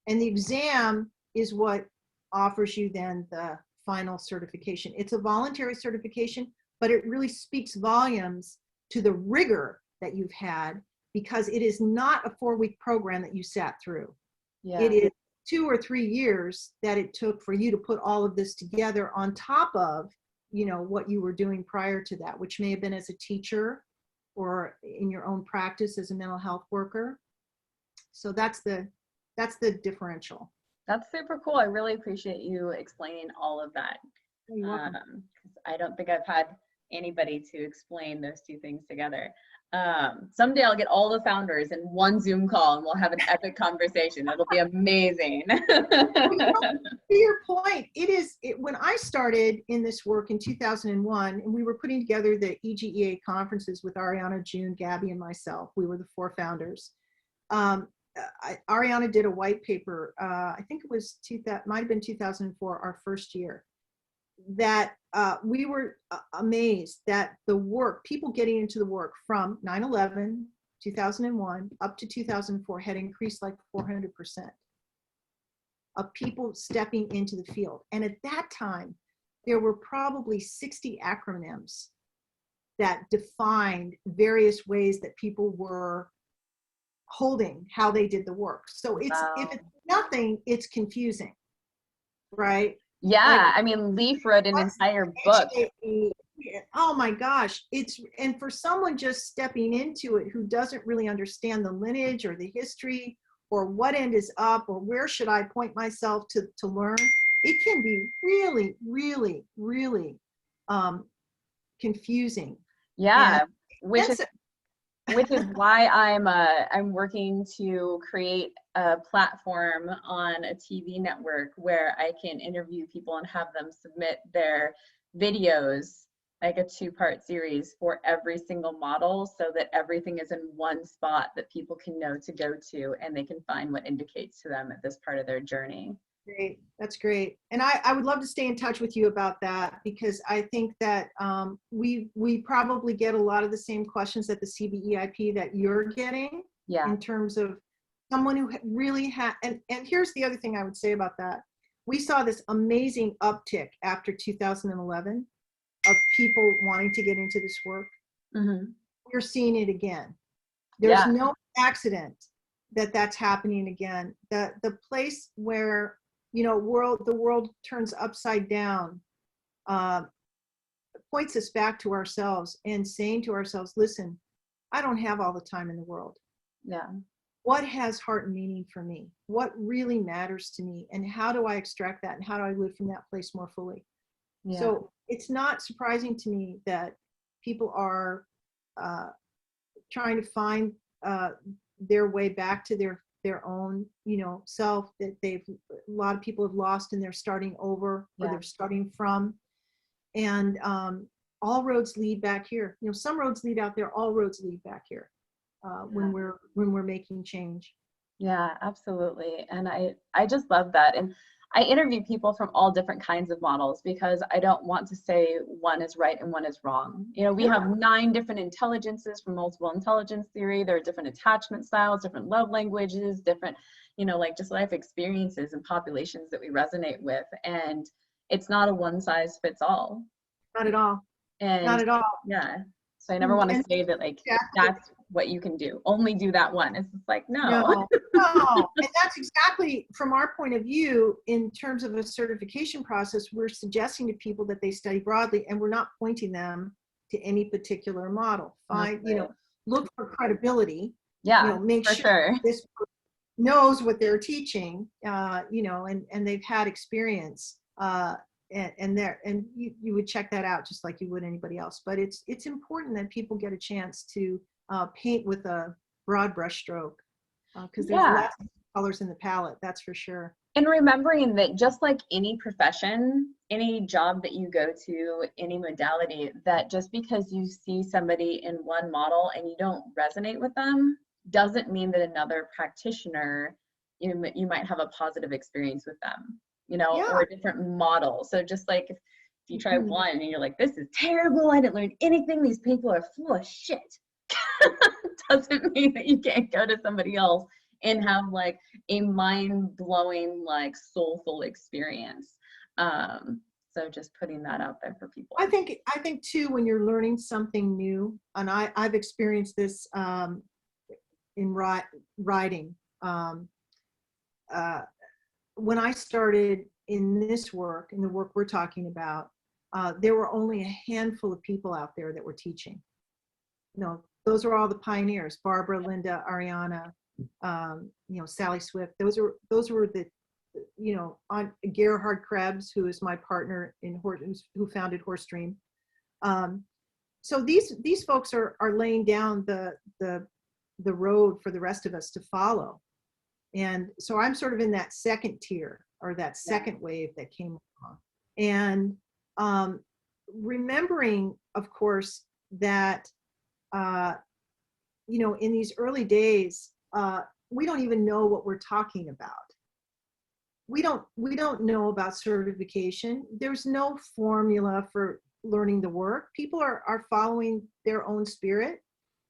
And the exam is what offers you then the final certification. It's a voluntary certification, but it really speaks volumes to the rigor that you've had, because it is not a 4-week program that you sat through. It is 2 or 3 years that it took for you to put all of this together on top of what you were doing prior to that, which may have been as a teacher or in your own practice as a mental health worker. So that's the differential. That's super cool. I really appreciate you explaining all of that. You're welcome. I don't think I've had anybody to explain those two things together. Someday I'll get all the founders in one Zoom call and we'll have an epic conversation. It'll be amazing. To your point, when I started in this work in 2001, and we were putting together the EGEA conferences with Ariana, June, Gabby, and myself. We were the 4 founders. Ariana did a white paper, I think it was might have been 2004, our first year, that we were amazed that the work, people getting into the work from 9/11, 2001 up to 2004 had increased like 400% of people stepping into the field. And at that time, there were probably 60 acronyms that defined various ways that people were holding how they did the work. So if it's nothing, it's confusing, right? Like, Yeah, I mean, Leaf wrote an what's entire book. oh my gosh, and for someone just stepping into it who doesn't really understand the lineage or the history or what end is up or where should I point myself to learn, it can be really, really, really confusing. And Yeah, which is that's which is why I'm working to create a platform on a TV network where I can interview people and have them submit their videos, like a 2-part series for every single model, so that everything is in one spot that people can know to go to, and they can find what indicates to them at this part of their journey. great. That's great. And I would love to stay in touch with you about that, because I think that we probably get a lot of the same questions at the CBEIP that you're getting, Yeah, in terms of someone who really had, and here's the other thing I would say about that. We saw this amazing uptick after 2011 of people wanting to get into this work. hmm, We're seeing it again. There's yeah, no accident that that's happening again. The place where, you know, the world turns upside down, uh, points us back to ourselves and saying to ourselves, listen, I don't have all the time in the world. yeah, What has heart and meaning for me? What really matters to me? And how do I extract that? And how do I live from that place more fully? yeah, So it's not surprising to me that people are uh, trying to find their way back to their own, you know, self that a lot of people have lost, and they're starting over, or yeah. they're starting from. And all roads lead back here. You know, some roads lead out there, all roads lead back here, Yeah. when we're making change. Yeah, absolutely. And I just love that. And I interview people from all different kinds of models because I don't want to say one is right and one is wrong. You know, we Yeah. have 9 different intelligences from multiple intelligence theory. There are different attachment styles, different love languages, different, you know, like just life experiences and populations that we resonate with. And it's not a one size fits all. Not at all. Not And at all. yeah, so I never want to And say that like exactly. that's what you can do. Only do that one. It's just like, No, no. no. And that's exactly from our point of view, in terms of a certification process, we're suggesting to people that they study broadly, and we're not pointing them to any particular model. That's Find, you know, right. look for credibility, you Yeah, know, make for sure sure. this knows what they're teaching, you know, and they've had experience, and you would check that out just like you would anybody else. But it's important that people get a chance to paint with a broad brush stroke, because there's Yeah. lots of colors in the palette, that's for sure. And remembering that just like any profession, any job that you go to, any modality, that just because you see somebody in one model and you don't resonate with them, doesn't mean that another practitioner, you might have a positive experience with them, you know, Yeah. or a different model. So just like if you try one and you're like, this is terrible, I didn't learn anything, these people are full of shit, doesn't mean that you can't go to somebody else and have like a mind-blowing, like soulful experience. So just putting that out there for people. I think too, when you're learning something new, and I've experienced this in writing. Uh, when I started in this work, in the work we're talking about, there were only a handful of people out there that were teaching. You know, those are all the pioneers: Barbara, Linda, Ariana, you know, Sally Swift. Those were the, you know, on Gerhard Krebs, who is my partner in who founded Horse Dream. So these folks are laying down the road for the rest of us to follow. And so I'm sort of in that second tier, or that second wave that came along. And remembering, of course, that you know, in these early days, we don't even know what we're talking about. We don't know about certification. There's no formula for learning the work. People are following their own spirit.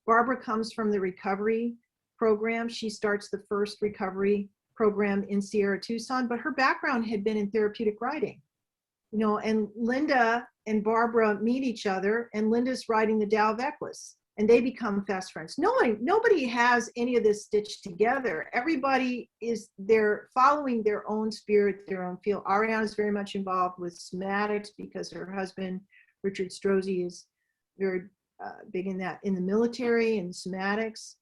Barbara comes from the recovery program. She starts the first recovery program in Sierra Tucson, but her background had been in therapeutic writing. You know, and Linda and Barbara meet each other, and Linda's writing the Tao of Equus, and they become fast friends. Nobody has any of this stitched together. Everybody they're following their own spirit, their own feel. Ariana is very much involved with somatics because her husband, Richard Strozzi, is very big in that, in the military and somatics.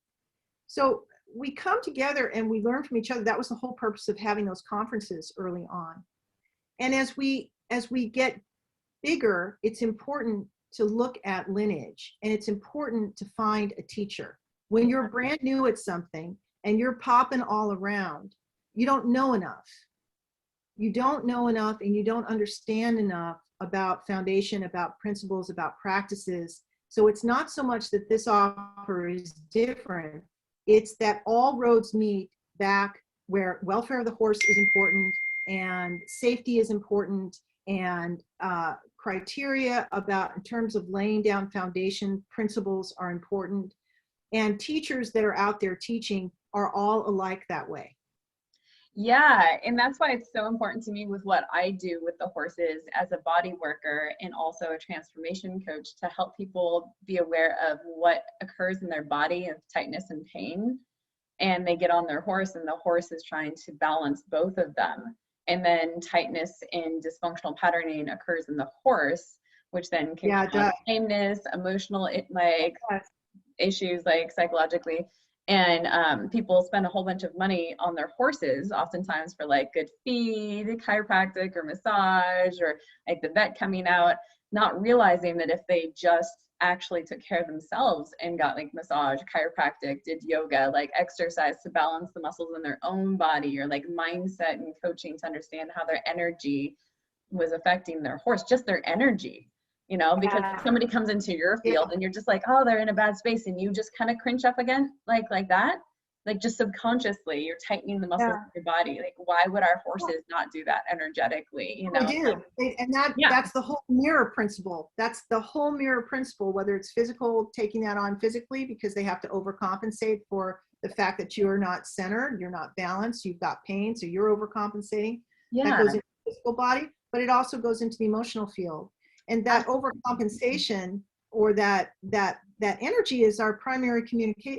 So we come together and we learn from each other. That was the whole purpose of having those conferences early on. And as we get bigger, it's important to look at lineage, and it's important to find a teacher. When you're brand new at something and you're popping all around, you don't know enough. You don't know enough, and you don't understand enough about foundation, about principles, about practices. So it's not so much that this offer is different. It's that all roads meet back where welfare of the horse is important, and safety is important, and criteria about, in terms of laying down foundation principles, are important. And teachers that are out there teaching are all alike that way. Yeah, and that's why it's so important to me with what I do with the horses as a body worker and also a transformation coach, to help people be aware of what occurs in their body of tightness and pain. And they get on their horse and the horse is trying to balance both of them. And then tightness and dysfunctional patterning occurs in the horse, which then can cause lameness, emotional issues, like psychologically. And people spend a whole bunch of money on their horses, oftentimes for like good feed, chiropractic or massage, or like the vet coming out, not realizing that if they just actually took care of themselves and got like massage, chiropractic, did yoga, like exercise to balance the muscles in their own body, or like mindset and coaching to understand how their energy was affecting their horse, just their energy, you know, because somebody comes into your field and you're just like, oh, they're in a bad space, and you just kind of cringe up again, like that, like just subconsciously you're tightening the muscles of your body. Like, why would our horses not do that energetically, you know? They do. And that's the whole mirror principle. That's the whole mirror principle, whether it's physical, taking that on physically because they have to overcompensate for the fact that you're not centered, you're not balanced, you've got pain, so you're overcompensating. That goes into the physical body, but it also goes into the emotional field. And that overcompensation, or that energy, is our primary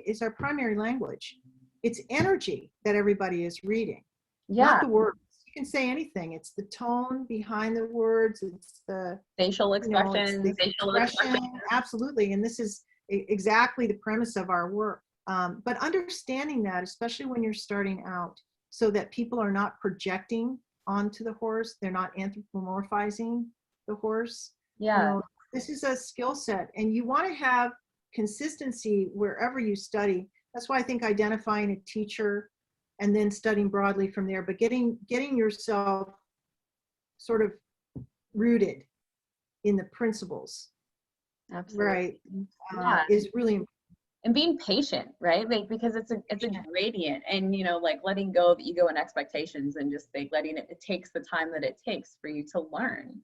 is our primary language. It's energy that everybody is reading, not the words. You can say anything. It's the tone behind the words. It's the facial expression, Absolutely. And this is exactly the premise of our work. But understanding that, especially when you're starting out, so that people are not projecting onto the horse, they're not anthropomorphizing the horse. You know, this is a skill set, and you want to have consistency wherever you study. That's why I think identifying a teacher and then studying broadly from there, but getting yourself sort of rooted in the principles, right, is really important. And being patient, right? Like, because it's a gradient, and, you know, like letting go of ego and expectations, and just like letting it takes the time that it takes for you to learn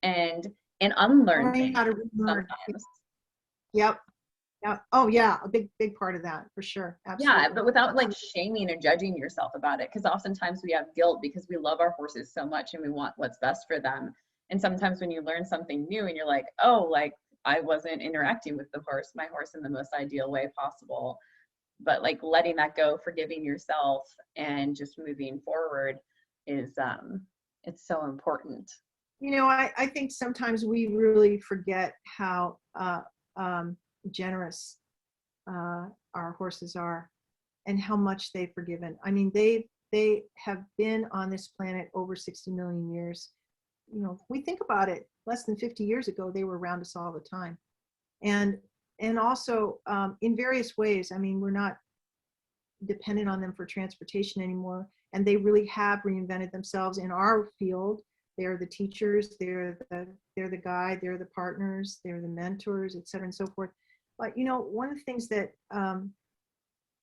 and unlearn things sometimes. Yep. Oh yeah, a big part of that, for sure. Absolutely. Yeah, but without like shaming or judging yourself about it, because oftentimes we have guilt because we love our horses so much and we want what's best for them. And sometimes when you learn something new and you're like, oh, like I wasn't interacting with my horse in the most ideal way possible, but like letting that go, forgiving yourself, and just moving forward is it's so important. You know, I think sometimes we really forget how generous our horses are, and how much they've forgiven. I mean, they have been on this planet over 60 million years. You know, if we think about it, less than 50 years ago, they were around us all the time. And also in various ways. I mean, we're not dependent on them for transportation anymore, and they really have reinvented themselves in our field. They're the teachers, they're the guide, they're the partners, they're the mentors, et cetera, and so forth. But, you know, one of the things that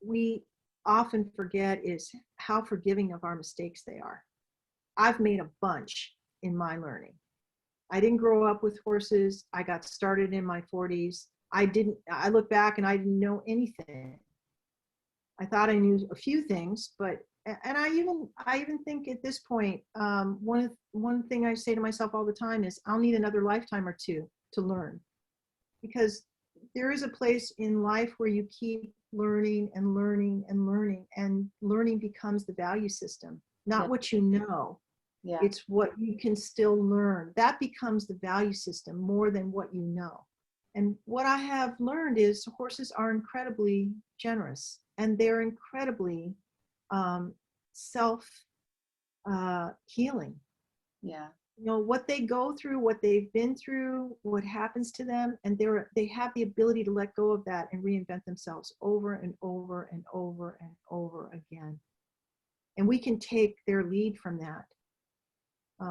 we often forget is how forgiving of our mistakes they are. I've made a bunch in my learning. I didn't grow up with horses. I got started in my 40s. I look back and I didn't know anything. I thought I knew a few things, but I even think at this point, one thing I say to myself all the time is I'll need another lifetime or two to learn, because there is a place in life where you keep learning and learning and learning, and learning becomes the value system, not what you know. Yeah. It's what you can still learn. That becomes the value system more than what you know. And what I have learned is horses are incredibly generous, and they're incredibly self healing. Yeah. You know, what they go through, what they've been through, what happens to them, and they have the ability to let go of that and reinvent themselves over and over and over and over again. And we can take their lead from that.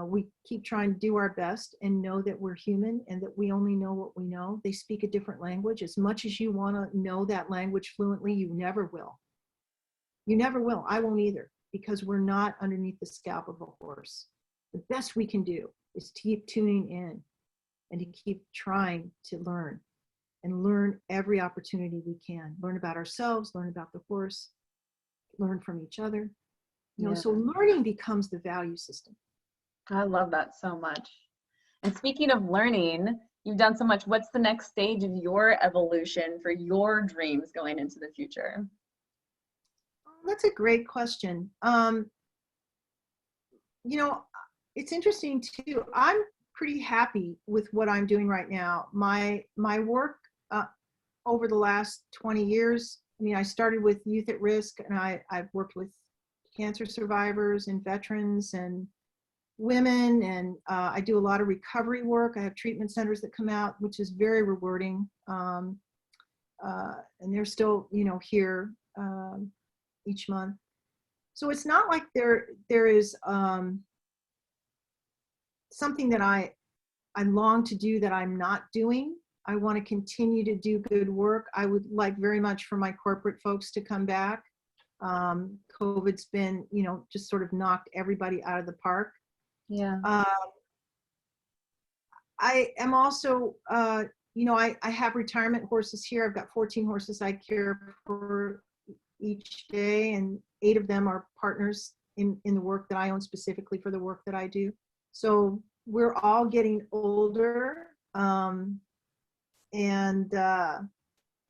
We keep trying to do our best and know that we're human and that we only know what we know. They speak a different language. As much as you want to know that language fluently, you never will. You never will. I won't either, because we're not underneath the scalp of a horse. The best we can do is to keep tuning in and to keep trying to learn, and learn every opportunity we can. Learn about ourselves, learn about the horse, learn from each other. You know, so learning becomes the value system. I love that so much. And speaking of learning, you've done so much. What's the next stage of your evolution for your dreams going into the future? That's a great question. You know, it's interesting too. I'm pretty happy with what I'm doing right now. My work over the last 20 years, I mean, I started with youth at risk, and I've worked with cancer survivors and veterans and women, and I do a lot of recovery work. I have treatment centers that come out, which is very rewarding. And they're still, you know, here each month. So it's not like there is something that I long to do that I'm not doing. I want to continue to do good work. I would like very much for my corporate folks to come back. COVID's been, you know, just sort of knocked everybody out of the park. Yeah. I am also, you know, I have retirement horses here. I've got 14 horses I care for each day, and 8 of them are partners in the work that I own, specifically for the work that I do. So we're all getting older, and I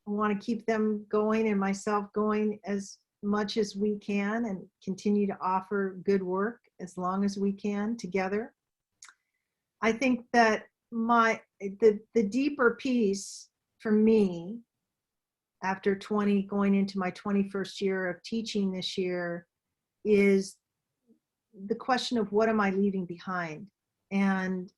want to keep them going and myself going as much as we can, and continue to offer good work as long as we can together. I think that the deeper piece for me, after going into my 21st year of teaching this year, is the question of what am I leaving behind? And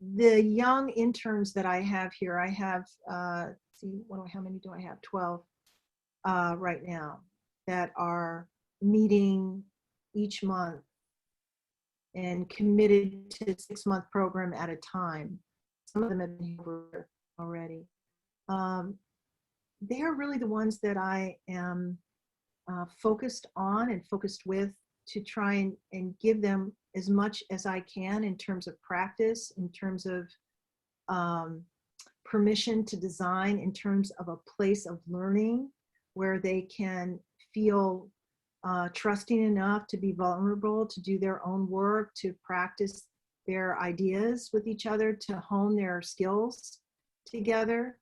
the young interns that I have here, I have, how many do I have? 12 right now that are meeting each month and committed to a 6-month program at a time. Some of them have been here already. They are really the ones that I am focused on and focused with, to try and give them as much as I can in terms of practice, in terms of permission to design, in terms of a place of learning where they can feel trusting enough to be vulnerable, to do their own work, to practice their ideas with each other, to hone their skills together,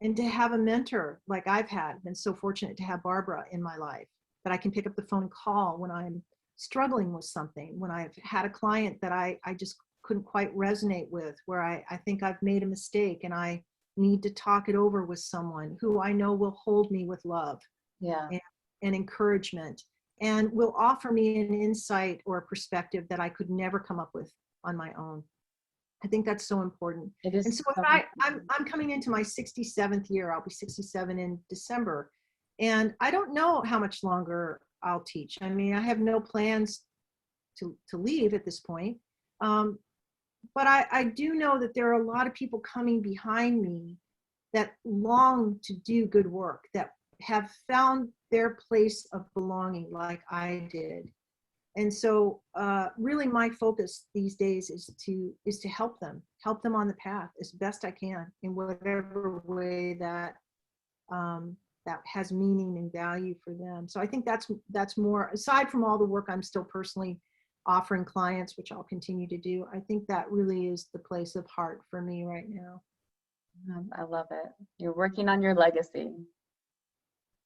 and to have a mentor like I've had. Been so fortunate to have Barbara in my life, that I can pick up the phone and call when I'm struggling with something, when I've had a client that I just couldn't quite resonate with, where I think I've made a mistake and I need to talk it over with someone who I know will hold me with love. Yeah. And encouragement, and will offer me an insight or a perspective that I could never come up with on my own. I think that's so important. It is. And so I'm coming into my 67th year. I'll be 67 in December. And I don't know how much longer I'll teach. I mean, I have no plans to leave at this point. But I do know that there are a lot of people coming behind me that long to do good work, that have found their place of belonging like I did. And so really my focus these days is to help them on the path as best I can, in whatever way that that has meaning and value for them. So I think that's more, aside from all the work I'm still personally offering clients, which I'll continue to do. I think that really is the place of heart for me right now. I love it. You're working on your legacy.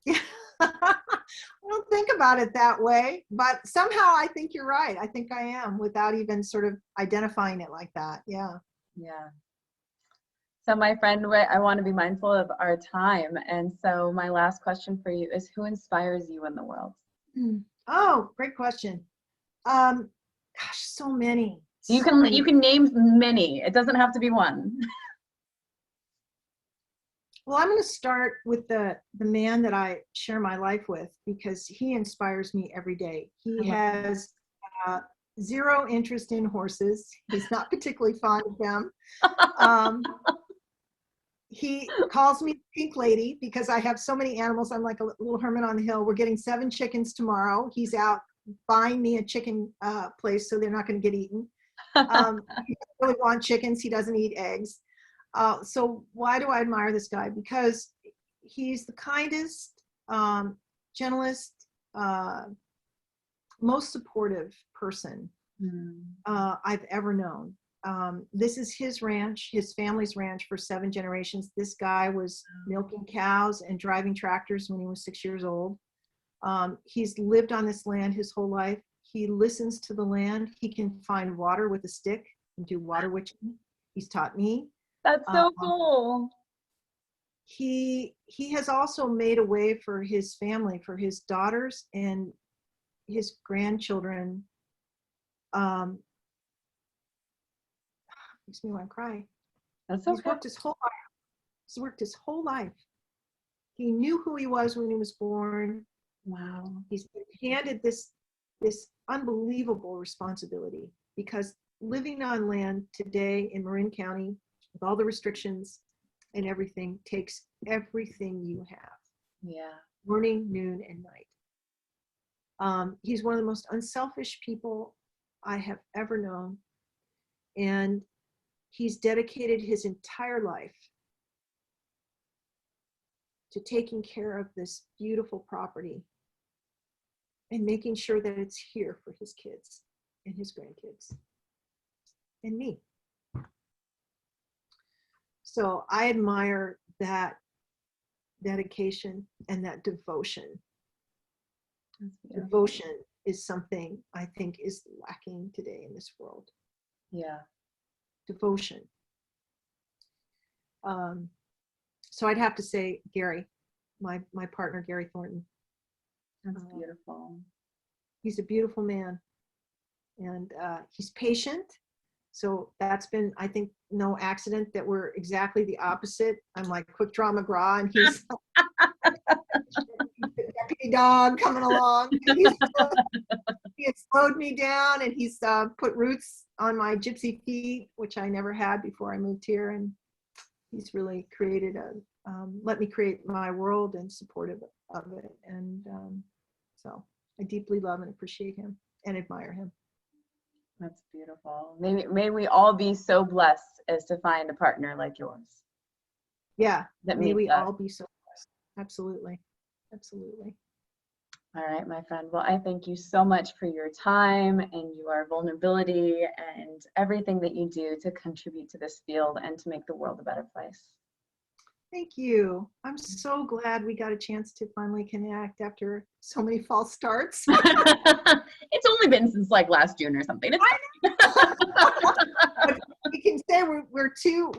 Yeah. I don't think about it that way, but somehow I think you're right. I think I am, without even sort of identifying it like that. Yeah. Yeah. So my friend, I want to be mindful of our time. And so my last question for you is, who inspires you in the world? Oh, great question. Gosh, so many. You So many. can name many. It doesn't have to be one. Well, I'm going to start with the man that I share my life with, because he inspires me every day. He has zero interest in horses. He's not particularly fond of them. He calls me Pink Lady because I have so many animals. I'm like a little hermit on the hill. We're getting 7 chickens tomorrow. He's out buying me a chicken place so they're not going to get eaten. He doesn't really want chickens. He doesn't eat eggs. So why do I admire this guy? Because he's the kindest, gentlest, most supportive person I've ever known. This is his ranch, his family's ranch for 7 generations. This guy was milking cows and driving tractors when he was 6 years old. He's lived on this land his whole life. He listens to the land. He can find water with a stick and do water witching. He's taught me. That's so cool. He has also made a way for his family, for his daughters and his grandchildren. Makes me want to cry. That's okay. He's worked his whole life. He's worked his whole life. He knew who he was when he was born. Wow. He's been handed this unbelievable responsibility, because living on land today in Marin County with all the restrictions and everything takes everything you have. Yeah. Morning, noon, and night. He's one of the most unselfish people I have ever known. And he's dedicated his entire life to taking care of this beautiful property and making sure that it's here for his kids and his grandkids and me. So I admire that dedication and that devotion. Devotion is something I think is lacking today in this world. Yeah. Devotion. So I'd have to say Gary, my partner, Gary Thornton. That's beautiful. He's a beautiful man, and he's patient. So that's been, I think, no accident that we're exactly the opposite. I'm like quick draw McGraw, and he's the deputy dog coming along. He has slowed me down, and he's put roots on my gypsy feet, which I never had before I moved here. And he's really created let me create my world and supportive of it. And so I deeply love and appreciate him and admire him. That's beautiful. May we all be so blessed as to find a partner like yours. Yeah, may we us. all be so blessed. Absolutely. Absolutely. All right, my friend. Well, I thank you so much for your time and your vulnerability and everything that you do to contribute to this field and to make the world a better place. Thank you. I'm so glad we got a chance to finally connect after so many false starts. It's only been since like last June or something. We can say we're two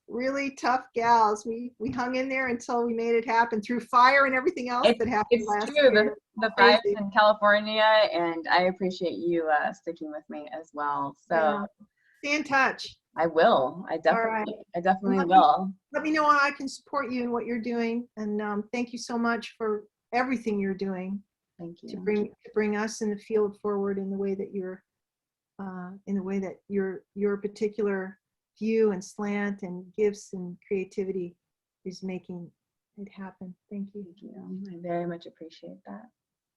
really tough gals. We hung in there until we made it happen through fire and everything else that happened last year. It's true. The fires in California, and I appreciate you sticking with me as well. So yeah. Stay in touch. I will. I definitely will. Let me know how I can support you in what you're doing, and thank you so much for everything you're doing. Thank you. To bring us in the field forward in the way that your particular view and slant and gifts and creativity is making it happen. Thank you. Thank you. I very much appreciate that.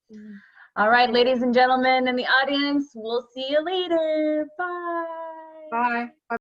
Yeah. All right, ladies and gentlemen in the audience, we'll see you later. Bye. Bye. Bye.